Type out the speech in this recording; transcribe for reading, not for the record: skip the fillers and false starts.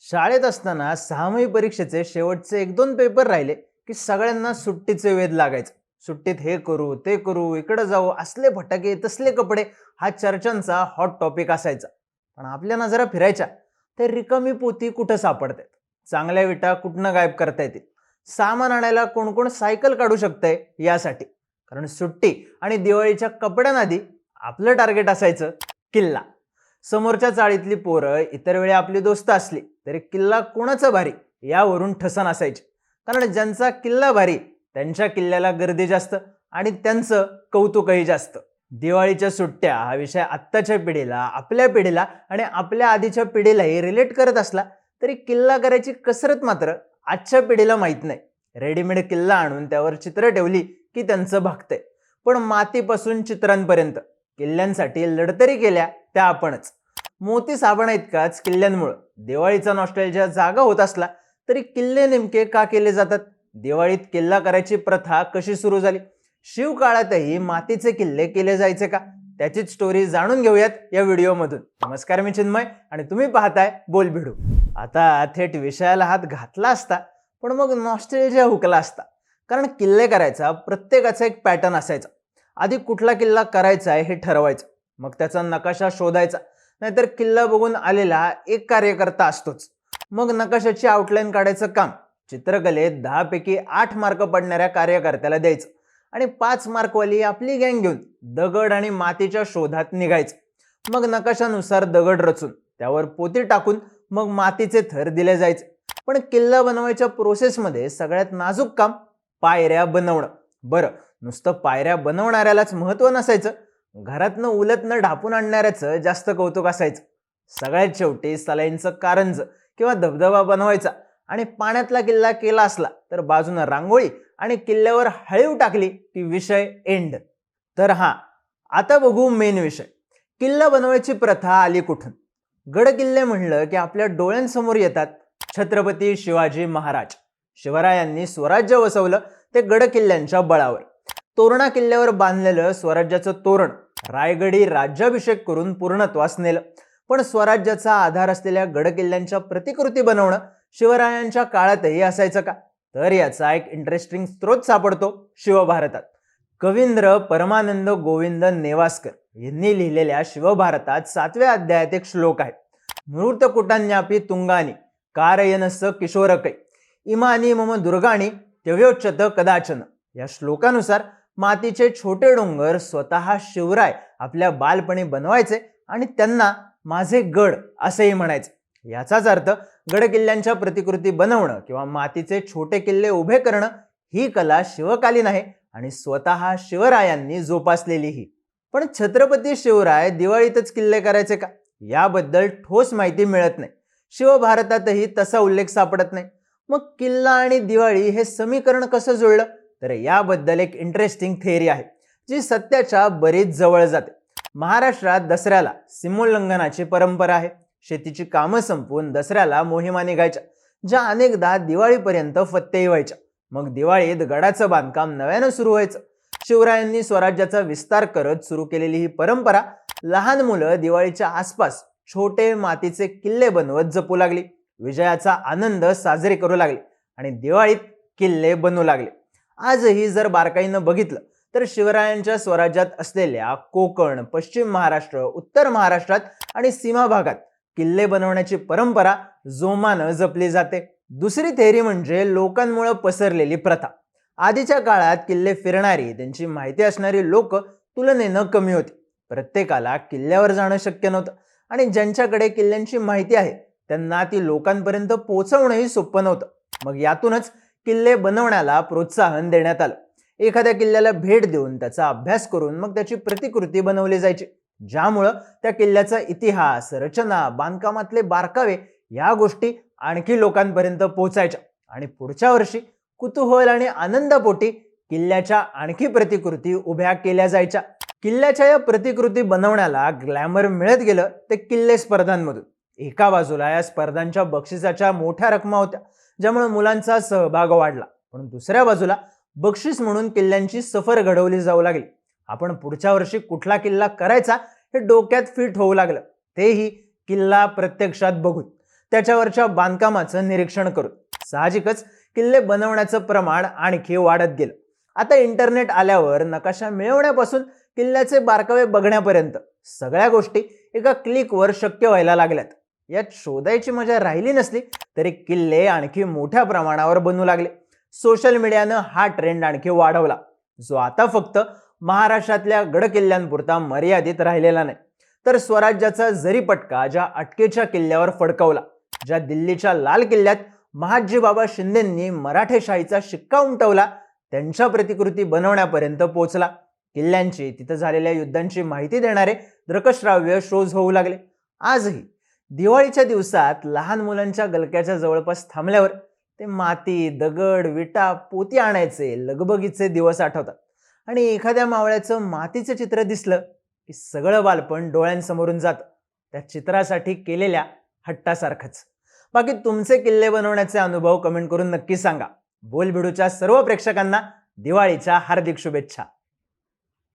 शाळेत असताना 6वी परीक्षेचे शेवटचे 1-2 पेपर राहिले की सगळ्यांना सुट्टीचे वेध लागायचे. सुट्टीत हे करू, ते करू, इकडे जाऊ, असले फटाके, तसले कपडे हा चर्चांचा हॉट टॉपिक असायचा. पण आपल्या नजरा फिरायच्या ते रिकामी पोती कुठं सापडतात, चांगल्या विटा कुठनं गायब करता येतील, सामान आणायला कोण कोण सायकल काढू शकतंय यासाठी. कारण सुट्टी आणि दिवाळीच्या कपड्यांआधी आपलं टार्गेट असायचं किल्ला. समोरच्या चाळीतली पोरं इतर वेळी आपली दोस्त असली तरी किल्ला कोणाचा भारी यावरून ठसन असायचे. कारण ज्यांचा किल्ला भारी त्यांच्या किल्ल्याला गर्दी जास्त आणि त्यांचं कौतुकही जास्त. दिवाळीच्या सुट्ट्या हा विषय आत्ताच्या पिढीला, आपल्या पिढीला आणि आपल्या आधीच्या पिढीलाही रिलेट करत असला तरी किल्ला करायची कसरत मात्र आजच्या पिढीला माहीत नाही. रेडीमेड किल्ला आणून त्यावर चित्र ठेवली की त्यांचं भागतंय. पण मातीपासून चित्रांपर्यंत किल्ल्यांसाठी लढतरी केल्या त्या आपणच. मोती साबणा इतकाच किल्ल्यांमुळे दिवाळीचा नॉस्टॅल्जिया जागा होत असला तरी किल्ले नेमके का केले जातात, दिवाळीत किल्ला करायची प्रथा कशी सुरू झाली, शिवकाळातही मातीचे किल्ले केले जायचे का, त्याचीच स्टोरी जाणून घेऊयात या व्हिडिओमधून. नमस्कार, मी चिन्मय आणि तुम्ही पाहताय बोल भिडू. आता थेट विषयाला हात घातला असता पण मग नॉस्टॅल्जिया हुकला असता. कारण किल्ले करायचा प्रत्येकाचा एक पॅटर्न असायचा. आधी कुठला किल्ला करायचा आहे हे ठरवायचं, मग त्याचा नकाशा शोधायचा, नाहीतर किल्ला बघून आलेला एक कार्यकर्ता असतोच. मग नकाशाची आउटलाईन काढायचं काम चित्रकलेत 10 पैकी 8 मार्क पडणाऱ्या कार्यकर्त्याला द्यायचं आणि 5 मार्कवाली आपली गँग घेऊन दगड आणि मातीच्या शोधात निघायचं. मग नकाशानुसार दगड रचून त्यावर पोती टाकून मग मातीचे थर दिले जायचे. पण किल्ला बनवायच्या प्रोसेसमध्ये सगळ्यात नाजूक काम पायऱ्या बनवणं. बरं, नुसतं पायऱ्या बनवणाऱ्यालाच महत्त्व नसायचं, घरातनं उलटनं ढापून आणणाऱ्याचं जास्त कौतुक असायचं. सगळ्यात शेवटी सलाईंचं कारंज किंवा धबधबा बनवायचा आणि पाण्यातला किल्ला केला असला तर बाजूनं रांगोळी आणि किल्ल्यावर हळीव टाकली की विषय एंड. तर आता बघू मेन विषय, किल्ला बनवायची प्रथा आली कुठून. गड किल्ले म्हणलं की आपल्या डोळ्यांसमोर येतात छत्रपती शिवाजी महाराज. शिवरायांनी स्वराज्य वसवलं ते गड किल्ल्यांच्या बळावर. तोरणा किल्ल्यावर बांधलेलं स्वराज्याचं तोरण रायगडी राज्याभिषेक करून पूर्णत्वास नेलं. पण स्वराज्याचा आधार असलेल्या गड किल्ल्यांच्या प्रतिकृती बनवणं शिवरायांच्या काळातही असायचं का, तर याचा एक इंटरेस्टिंग स्रोत सापडतो शिवभारतात. कवींद्र परमानंद गोविंद नेवास्कर यांनी लिहिलेल्या शिवभारतात 7व्या अध्यायात एक श्लोक आहे. मृतकुटान्यापी तुंगानी कारयनस किशोरकै इमानी मम दुर्गाणी त्यव्योच्यत कदाचन. या श्लोकानुसार मातीचे छोटे डोंगर स्वतः शिवराय आपल्या बालपणी बनवायचे आणि त्यांना माझे गड असेही म्हणायचे. याचाच अर्थ गड किल्ल्यांच्या प्रतिकृती बनवणं किंवा मातीचे छोटे किल्ले उभे करणं ही कला शिवकालीन आहे आणि स्वतः शिवरायांनी जोपासलेलीही. पण छत्रपती शिवराय दिवाळीतच किल्ले करायचे का, याबद्दल ठोस माहिती मिळत नाही. शिवभारतातही तसा उल्लेख सापडत नाही. मग किल्ला आणि दिवाळी हे समीकरण कसं जुळलं, तर याबद्दल एक इंटरेस्टिंग थिअरी आहे जी सत्याच्या बरीच जवळ जाते. महाराष्ट्रात दसऱ्याला सीमोल्लंघनाची परंपरा आहे. शेतीची कामं संपवून दसऱ्याला मोहिमा निघायच्या, ज्या अनेकदा दिवाळीपर्यंत फत्तेही व्हायच्या. मग दिवाळीत गडाचं बांधकाम नव्यानं सुरू व्हायचं. शिवरायांनी स्वराज्याचा विस्तार करत सुरू केलेली ही परंपरा लहान मुलं दिवाळीच्या आसपास छोटे मातीचे किल्ले बनवत जपू लागली, विजयाचा आनंद साजरे करू लागले आणि दिवाळीत किल्ले बनवू लागले. आजही जर बारकाईनं बघितलं तर शिवरायांच्या स्वराज्यात असलेल्या कोकण, पश्चिम महाराष्ट्र, उत्तर महाराष्ट्रात आणि सीमा भागात किल्ले बनवण्याची परंपरा जोमानं जपली जाते. दुसरी थेअरी म्हणजे लोकांमुळे पसरलेली प्रथा. आधीच्या काळात किल्ले फिरणारी, त्यांची माहिती असणारी लोक तुलनेनं कमी होती. प्रत्येकाला किल्ल्यावर जाणं शक्य नव्हतं आणि ज्यांच्याकडे किल्ल्यांची माहिती आहे त्यांना ती लोकांपर्यंत पोहोचवणंही सोपं नव्हतं. मग यातूनच किल्ले बनवण्याला प्रोत्साहन देण्यात आलं. एखाद्या किल्ल्याला भेट देऊन त्याचा अभ्यास करून मग त्याची प्रतिकृती बनवली जायची, ज्यामुळं त्या किल्ल्याचा इतिहास, रचना, बांधकामातले बारकावे या गोष्टी आणखी लोकांपर्यंत पोहोचायच्या आणि पुढच्या वर्षी कुतूहल आणि आनंदापोटी किल्ल्याच्या आणखी प्रतिकृती उभ्या केल्या जायच्या. किल्ल्याच्या या प्रतिकृती बनवण्याला ग्लॅमर मिळत गेलं ते किल्ले स्पर्धांमधून. एका बाजूला या स्पर्धांच्या बक्षिसाच्या मोठ्या रकमा होत्या, ज्यामुळे मुलांचा सहभाग वाढला. पण दुसऱ्या बाजूला बक्षीस म्हणून किल्ल्यांची सफर घडवली जाऊ लागली. आपण पुढच्या वर्षी कुठला किल्ला करायचा हे डोक्यात फिट होऊ लागलं, तेही किल्ला प्रत्यक्षात बघून. त्याच्यावरच्या बांधकामाचं निरीक्षण करून. साहजिकच किल्ले बनवण्याचं प्रमाण आणखी वाढत गेलं. आता इंटरनेट आल्यावर नकाशा मिळवण्यापासून किल्ल्याचे बारकावे बघण्यापर्यंत सगळ्या गोष्टी एका क्लिकवर शक्य व्हायला लागल्यात. यात शोधायची मजा राहिली नसली तरी किल्ले आणखी मोठ्या प्रमाणावर बनू लागले. सोशल मीडियानं हा ट्रेंड आणखी वाढवला, जो आता फक्त महाराष्ट्रातल्या गड किल्ल्यांपुरता मर्यादित राहिलेला नाही, तर स्वराज्याचा जरीपटका ज्या अटकेच्या किल्ल्यावर फडकवला, ज्या दिल्लीच्या लाल किल्ल्यात महादजी बाबा शिंदेंनी मराठेशाहीचा शिक्का उमटवला, त्यांच्या प्रतिकृती बनवण्यापर्यंत पोहोचला. किल्ल्यांची, तिथं झालेल्या युद्धांची माहिती देणारे दृकश्राव्य शोज होऊ लागले. आजही दिवाळीच्या दिवसात लहान मुलांच्या गलक्याच्या जवळपास थांबल्यावर ते माती, दगड, विटा, पोती आणायचे लगबगीचे दिवस आठवतात. आणि एखाद्या मावळ्याचं मातीचं चित्र दिसलं की सगळं बालपण डोळ्यांसमोरून जातं, त्या चित्रासाठी केलेल्या हट्टासारखंच. बाकी तुमचे किल्ले बनवण्याचे अनुभव कमेंट करून नक्की सांगा. बोलबिडूच्या सर्व प्रेक्षकांना दिवाळीच्या हार्दिक शुभेच्छा.